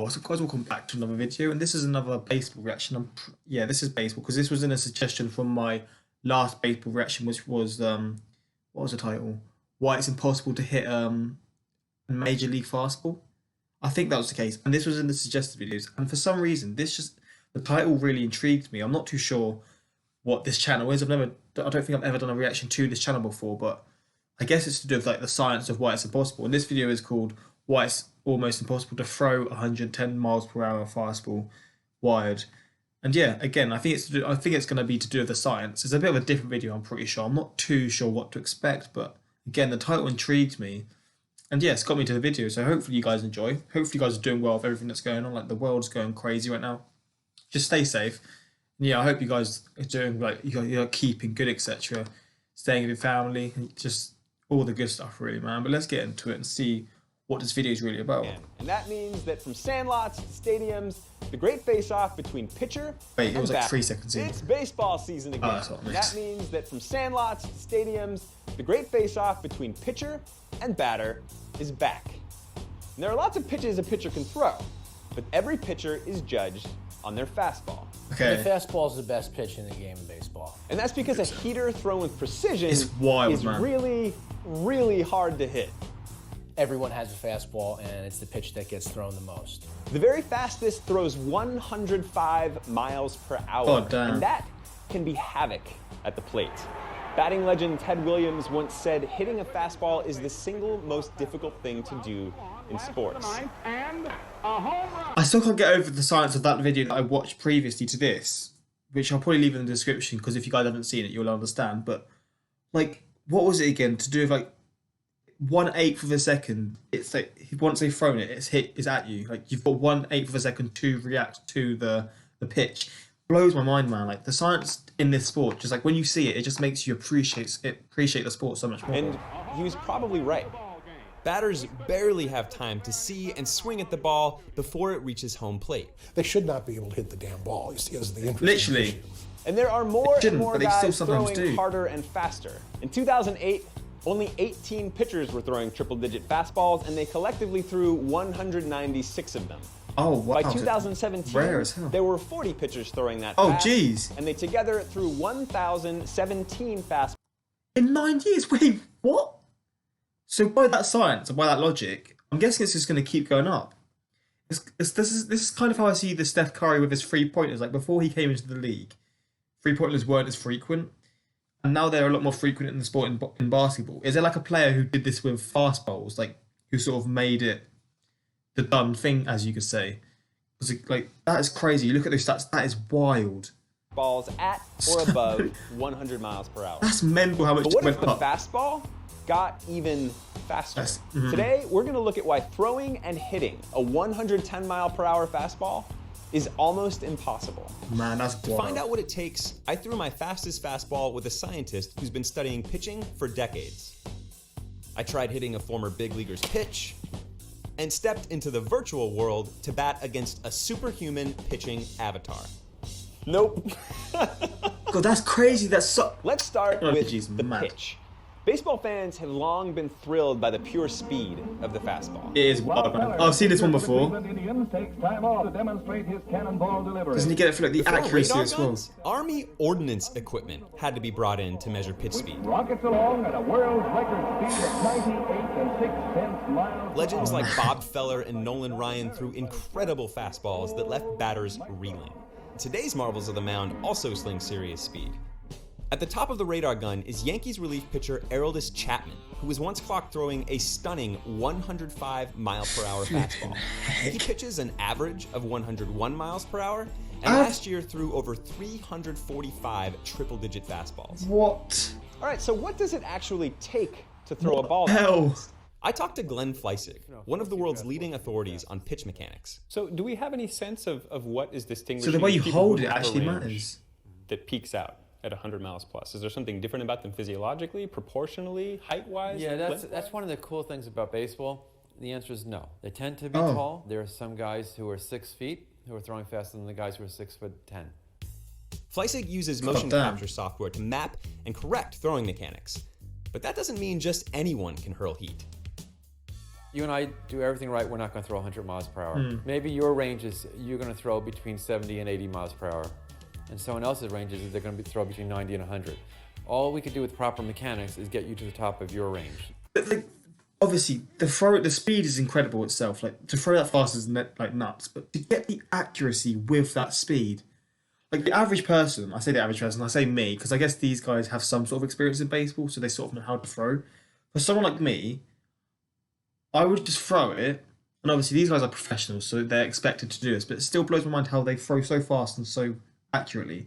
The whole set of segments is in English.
Fastball. So guys, welcome back to another video, and this is another baseball reaction. Yeah, this is baseball because this was in a suggestion from my last baseball reaction, which was what was the title? Why it's impossible to hit a major league fastball. I think that was the case, and this was in the suggested videos. And for some reason, the title really intrigued me. I'm not too sure what this channel is. I don't think I've ever done a reaction to this channel before, but I guess it's to do with like the science of why it's impossible. And this video is called Why It's Almost Impossible to Throw 110 miles per hour fastball wired. And yeah, again, I think it's going to be to do with the science. It's a bit of a different video, I'm pretty sure. I'm not too sure what to expect, but again, the title intrigued me. And yeah, it's got me to the video, so hopefully you guys enjoy. Hopefully you guys are doing well with everything that's going on. Like, the world's going crazy right now. Just stay safe. And yeah, I hope you guys are doing, like, you're keeping good, etc. Staying with your family, just all the good stuff, really, man. But let's get into it and see what this video is really about. And that means that from sandlots to stadiums, the great face-off between pitcher Wait, it was and like batter. 3 seconds in. It's baseball season again. that's what I missed. That means that from sandlots to stadiums, the great face-off between pitcher and batter is back. And there are lots of pitches a pitcher can throw, but every pitcher is judged on their fastball. Okay. The fastball is the best pitch in the game of baseball. And that's because a heater thrown with precision It's wild, is man. really, really hard to hit. Everyone has a fastball, and it's the pitch that gets thrown the most. The very fastest throws 105 miles per hour, Oh, damn. and that can be havoc at the plate. Batting legend Ted Williams once said, hitting a fastball is the single most difficult thing to do in sports. I still can't get over the science of that video that I watched previously to this, which I'll probably leave in the description because if you guys haven't seen it, you'll understand. But like, what was it again? To do with like 1/8 of a second, it's like once they've thrown it, it's at you. Like, you've got 1/8 of a second to react to the pitch. Blows my mind, man. Like, the science in this sport, just like when you see it, it just makes you appreciate the sport so much more. And he was probably right. Batters barely have time to see and swing at the ball before it reaches home plate. They should not be able to hit the damn ball. You see, is the interesting Literally. issue. And there are more and shouldn't, more but they still guys sometimes throwing do. harder and faster. In 2008, only 18 pitchers were throwing triple-digit fastballs, and they collectively threw 196 of them. Oh, wow. By 2017, Rare as hell. there were 40 pitchers throwing that Oh, fast, jeez. and they together threw 1,017 fastballs. In 9 years? Wait, what? So by that science and by that logic, I'm guessing it's just going to keep going up. This is kind of how I see the Steph Curry with his 3-pointers. Like, before he came into the league, 3-pointers weren't as frequent, and now they're a lot more frequent in the sport in basketball. Is there like a player who did this with fastballs, like who sort of made it the done thing, as you could say? Like, that is crazy. You look at those stats, that is wild. Balls at or above 100 miles per hour. That's mental how much But it what went if the up. fastball got even faster? Today, we're going to look at why throwing and hitting a 110 mile per hour fastball is almost impossible. Man, that's To wild. find out what it takes, I threw my fastest fastball with a scientist who's been studying pitching for decades. I tried hitting a former big leaguer's pitch and stepped into the virtual world to bat against a superhuman pitching avatar. Nope. God, that's crazy. That's so... Let's start with Technology's the mad. pitch. Baseball fans have long been thrilled by the pure speed of the fastball. It is wild, man. I've seen this one before. Doesn't Doesn't he get it for like the Throwing accuracy radar as well? guns, Army ordnance equipment had to be brought in to measure pitch speed. Rockets along at a world record speed of 98 6/10 miles. Legends like Bob Feller and Nolan Ryan threw incredible fastballs that left batters reeling. Today's marvels of the mound also sling serious speed. At the top of the radar gun is Yankees relief pitcher Aroldis Chapman, who was once clocked throwing a stunning 105 mile per hour fastball. He pitches an average of 101 miles per hour, and last year threw over 345 triple-digit fastballs. What? All right, so what does it actually take to throw a ball? Hell. I talked to Glenn Fleissig, one of the world's leading authorities on pitch mechanics. So do we have any sense of what is distinguishing So the way you people hold who it have a actually range matters. that peaks out at 100 miles plus? Is there something different about them physiologically, proportionally, height-wise? Yeah, that's length-wise? one of the cool things about baseball. The answer is no. They tend to be Oh. tall. There are some guys who are 6 feet who are throwing faster than the guys who are 6'10". Fleissig uses motion damn. capture software to map and correct throwing mechanics. But that doesn't mean just anyone can hurl heat. You and I do everything right, we're not going to throw 100 miles per hour. Maybe your range is you're going to throw between 70 and 80 miles per hour. And someone else's range is they're going to throw between 90 and 100. All we could do with proper mechanics is get you to the top of your range. But obviously, the speed is incredible itself. Like, to throw that fast is like nuts. But to get the accuracy with that speed, like the average person, I say the average person, I say me, because I guess these guys have some sort of experience in baseball, so they sort of know how to throw. For someone like me, I would just throw it, and obviously these guys are professionals, so they're expected to do this, but it still blows my mind how they throw so fast and so accurately.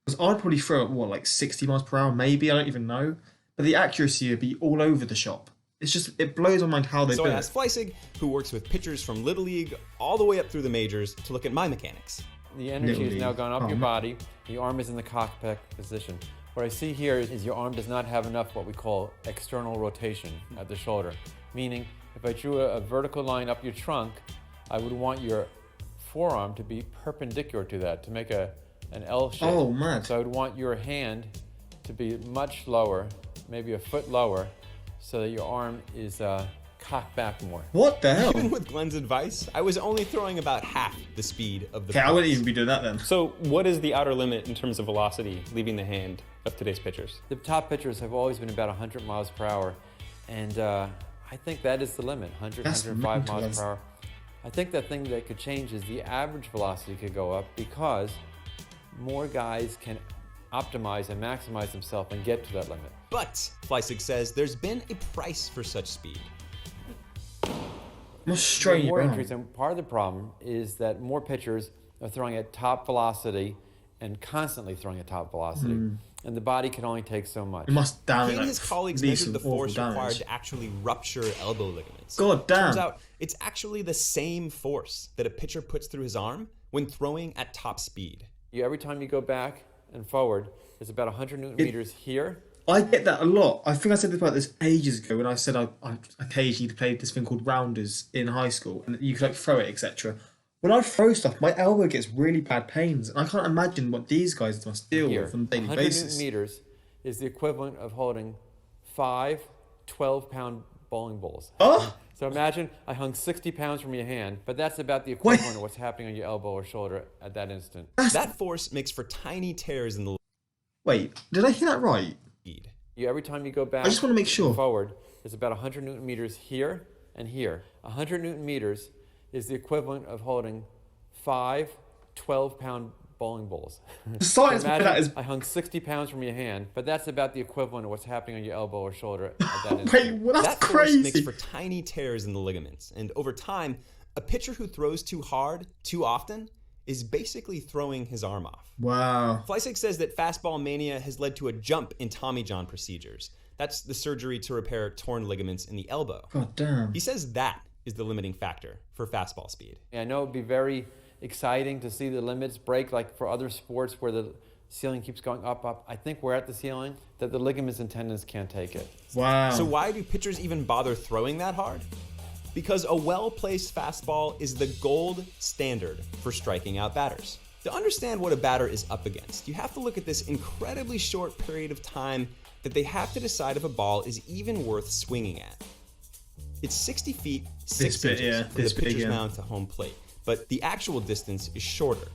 Because I'd probably throw it, like 60 miles per hour, maybe, I don't even know. But the accuracy would be all over the shop. It's just, it blows my mind how they do it. So I asked Fleissig, who works with pitchers from Little League all the way up through the majors, to look at my mechanics. The energy has now gone up your body. The arm is in the cockpit position. What I see here is your arm does not have enough what we call external rotation at the shoulder. Meaning, if I drew a vertical line up your trunk, I would want your forearm to be perpendicular to that, to make an L shape. Oh, man. So I would want your hand to be much lower, maybe a foot lower, so that your arm is cocked back more. What the hell? Even with Glenn's advice, I was only throwing about half the speed of the Okay, I wouldn't even be doing that then. So what is the outer limit in terms of velocity leaving the hand of today's pitchers? The top pitchers have always been about 100 miles per hour, and I think that is the limit, 100, That's 105 mental. miles per hour. I think the thing that could change is the average velocity could go up because more guys can optimize and maximize themselves and get to that limit. But, Fleissig says, there's been a price for such speed. Must strain More your arm. increase, and part of the problem is that more pitchers are throwing at top velocity and constantly throwing at top velocity, and the body can only take so much. It must damage. He and his colleagues measured the force required damage. to actually rupture elbow ligaments. God damn. Turns out it's actually the same force that a pitcher puts through his arm when throwing at top speed. Every time you go back and forward, it's about 100 Newton meters here. I get that a lot. I think I said about this ages ago when I said I occasionally played this thing called rounders in high school, and you could like throw it, etc. When I throw stuff, my elbow gets really bad pains, and I can't imagine what these guys must deal with on a daily 100 basis. Newton meters is the equivalent of holding 5 12-pound bowling balls. Oh, So imagine I hung 60 pounds from your hand, but that's about the equivalent of what's happening on your elbow or shoulder at that instant. That force makes for tiny tears in the wait, did I hear that right? lead. Every time you go back I just want to make sure. and forward, it's about 100 Newton meters here and here. 100 Newton meters is the equivalent of holding 5 12-pound bowling balls. The science So behind imagine that is. I hung 60 pounds from your hand, but that's about the equivalent of what's happening on your elbow or shoulder at that instant. Wait, well, that's That force makes crazy. for tiny tears in the ligaments, and over time, a pitcher who throws too hard, too often, is basically throwing his arm off. Wow. Fleissig says that fastball mania has led to a jump in Tommy John procedures. That's the surgery to repair torn ligaments in the elbow. God damn. He says that is the limiting factor for fastball speed. I know it'd be very exciting to see the limits break like for other sports where the ceiling keeps going up. I think we're at the ceiling that the ligaments and tendons can't take it. Wow. So why do pitchers even bother throwing that hard? Because a well-placed fastball is the gold standard for striking out batters. To understand what a batter is up against, you have to look at this incredibly short period of time that they have to decide if a ball is even worth swinging at. It's 60 feet, 6 inches from the pitcher's mound to home plate, but the actual distance is shorter.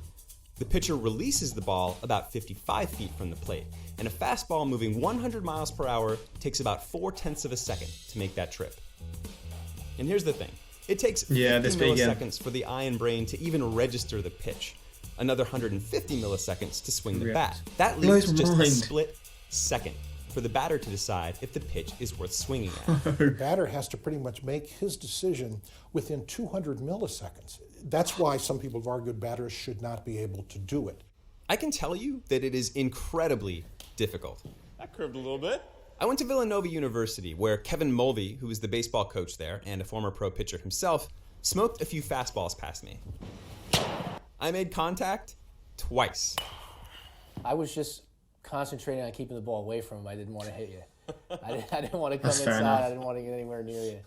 The pitcher releases the ball about 55 feet from the plate, and a fastball moving 100 miles per hour takes about 4/10 of a second to make that trip. And here's the thing. It takes 50 milliseconds for the eye and brain to even register the pitch. Another 150 milliseconds to swing the bat. That leaves just a split second for the batter to decide if the pitch is worth swinging at. The batter has to pretty much make his decision within 200 milliseconds. That's why some people have argued batters should not be able to do it. I can tell you that it is incredibly difficult. That curved a little bit. I went to Villanova University, where Kevin Mulvey, who was the baseball coach there and a former pro pitcher himself, smoked a few fastballs past me. I made contact twice. I was just concentrating on keeping the ball away from him. I didn't want to hit you. I didn't want to come inside. I didn't want to get anywhere near you.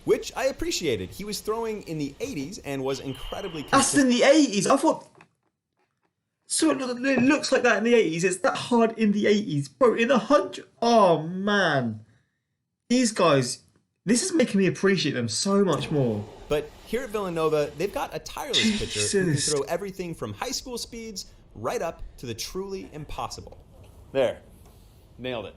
Which I appreciated. He was throwing in the 80s and was incredibly That's in the 80s. I thought. So it looks like that in the 80s. It's that hard in the 80s. Bro, in the 100. Oh, man. These guys. This is making me appreciate them so much more. But here at Villanova, they've got a tireless pitcher who can Jesus. throw everything from high school speeds right up to the truly impossible. There. Nailed it.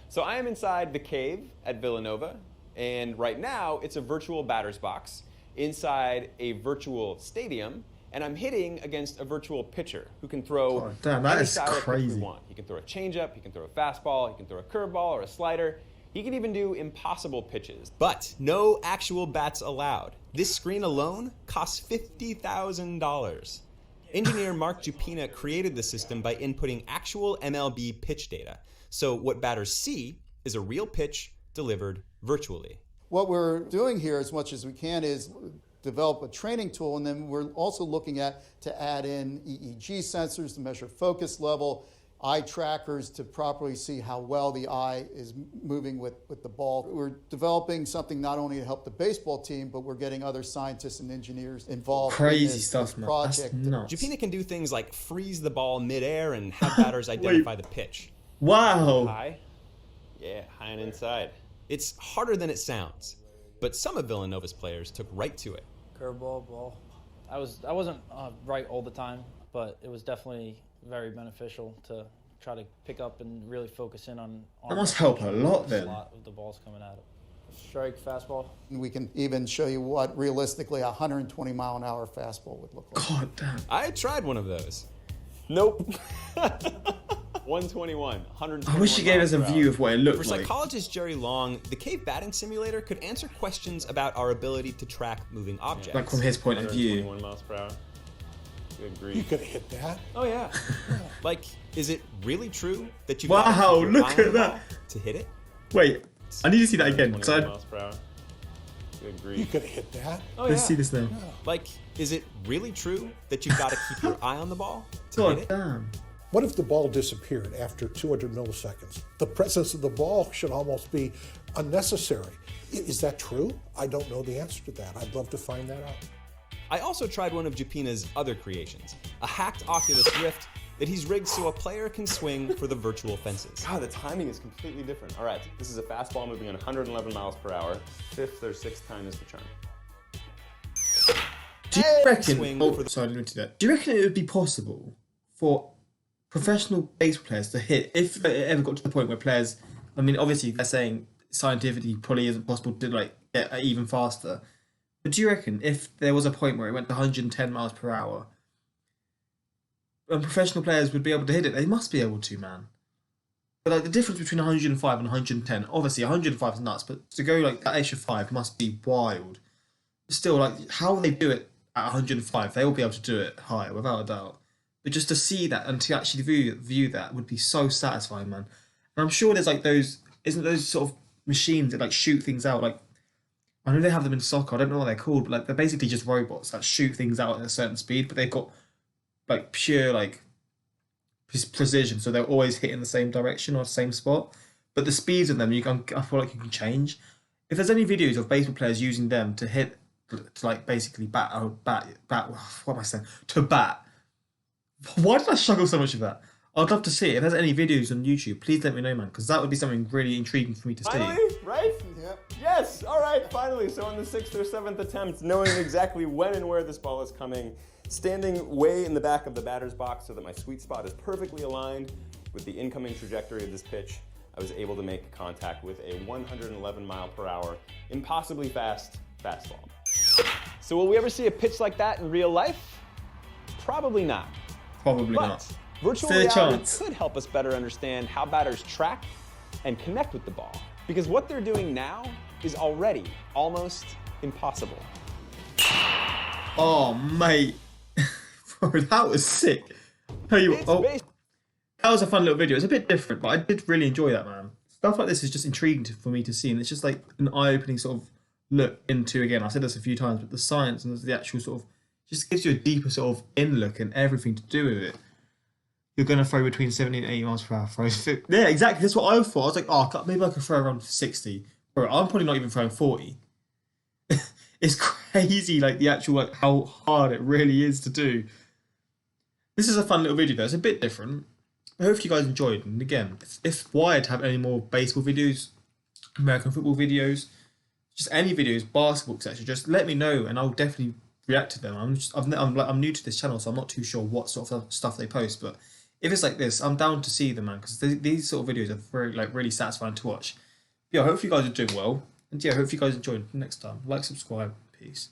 So I am inside the cave at Villanova, and right now it's a virtual batter's box inside a virtual stadium, and I'm hitting against a virtual pitcher who can throw God damn, that any is style of pitch crazy. we want. He can throw a changeup, he can throw a fastball, he can throw a curveball or a slider. He can even do impossible pitches. But no actual bats allowed. This screen alone costs $50,000. Engineer Mark Jupina created the system by inputting actual MLB pitch data. So what batters see is a real pitch delivered virtually. What we're doing here as much as we can is develop a training tool, and then we're also looking at to add in EEG sensors to measure focus level, eye trackers to properly see how well the eye is moving with the ball. We're developing something not only to help the baseball team, but we're getting other scientists and engineers involved in Crazy this stuff, man. That's project. nuts. Jupina can do things like freeze the ball midair and have batters identify the pitch. Wow. High? Yeah, high and inside. It's harder than it sounds, but some of Villanova's players took right to it. Curveball, ball. I wasn't right all the time, but it was definitely very beneficial to try to pick up and really focus in on. That must help a lot then. A lot of the balls coming at it. Strike, fastball. And we can even show you what realistically a 120 mile an hour fastball would look like. God damn. I tried one of those. Nope. 121, 121 I wish you gave us a miles per view hour. of what it For looked like. psychologist Jerry Long, the cave batting simulator could answer questions about our ability to track moving objects. Like from his point of view. 121 miles per hour. Good You grief. could have hit that. Oh yeah. Like, is it really true that you Wow, gotta keep your look eye at on the that. ball to hit it? Wait, I need to see that again. 121 So miles per hour. Good You grief. could have hit that. Oh let's yeah. see this now. Like, is it really true that you've got to keep your eye on the ball to hit God it? damn. What if the ball disappeared after 200 milliseconds? The presence of the ball should almost be unnecessary. Is that true? I don't know the answer to that. I'd love to find that out. I also tried one of Jupina's other creations, a hacked Oculus Rift that he's rigged so a player can swing for the virtual fences. God, the timing is completely different. All right, this is a fastball moving at 111 miles per hour. Fifth or sixth time is the charm. Do you reckon? Swing Oh, for the- sorry, I didn't do that. Do you reckon it would be possible for professional baseball players to hit, if it ever got to the point where players, I mean, obviously they're saying scientifically probably isn't possible to like get even faster, but do you reckon if there was a point where it went to 110 miles per hour, and professional players would be able to hit it? They must be able to, man. But like the difference between 105 and 110, obviously 105 is nuts, but to go like that extra 5 must be wild. Still, like how they do it at 105, they will be able to do it higher without a doubt. But just to see that and to actually view that would be so satisfying, man. And I'm sure there's like isn't those sort of machines that like shoot things out? Like I know they have them in soccer. I don't know what they're called, but like they're basically just robots that shoot things out at a certain speed. But they've got like pure like precision, so they're always hitting the same direction or the same spot. But the speeds of them, I feel like you can change. If there's any videos of baseball players using them to hit, to like basically bat. What am I saying? To bat. Why did I struggle so much with that? I'd love to see it. If there's any videos on YouTube, please let me know, man, because that would be something really intriguing for me to see. Finally, right? Yep. Yes, all right, finally. So on the 6th or 7th attempt, knowing exactly when and where this ball is coming, standing way in the back of the batter's box so that my sweet spot is perfectly aligned with the incoming trajectory of this pitch, I was able to make contact with a 111 mile per hour, impossibly fast fastball. So will we ever see a pitch like that in real life? Probably not. Probably But not. virtual Fair reality chance. could help us better understand how batters track and connect with the ball. Because what they're doing now is already almost impossible. Oh, mate. Bro, that was sick. Tell you It's what, based that was a fun little video. It's a bit different, but I did really enjoy that, man. Stuff like this is just intriguing for me to see, and it's just like an eye-opening sort of look into, again, I've said this a few times, but the science and the actual sort of, just gives you a deeper sort of in-look and everything to do with it. You're going to throw between 70 and 80 miles per hour. Yeah, exactly. That's what I thought. I was like, oh, maybe I could throw around 60. Bro, I'm probably not even throwing 40. It's crazy, like, the actual, like, how hard it really is to do. This is a fun little video, though. It's a bit different. I hope you guys enjoyed it. And again, if Wired have any more baseball videos, American football videos, just any videos, basketball, etc. Just let me know, and I'll definitely react to them. I'm new to this channel, so I'm not too sure what sort of stuff they post. But if it's like this, I'm down to see them, man, because these sort of videos are very really satisfying to watch. Yeah, hopefully you guys are doing well, and yeah, hopefully you guys enjoyed. Next time, like, subscribe, peace.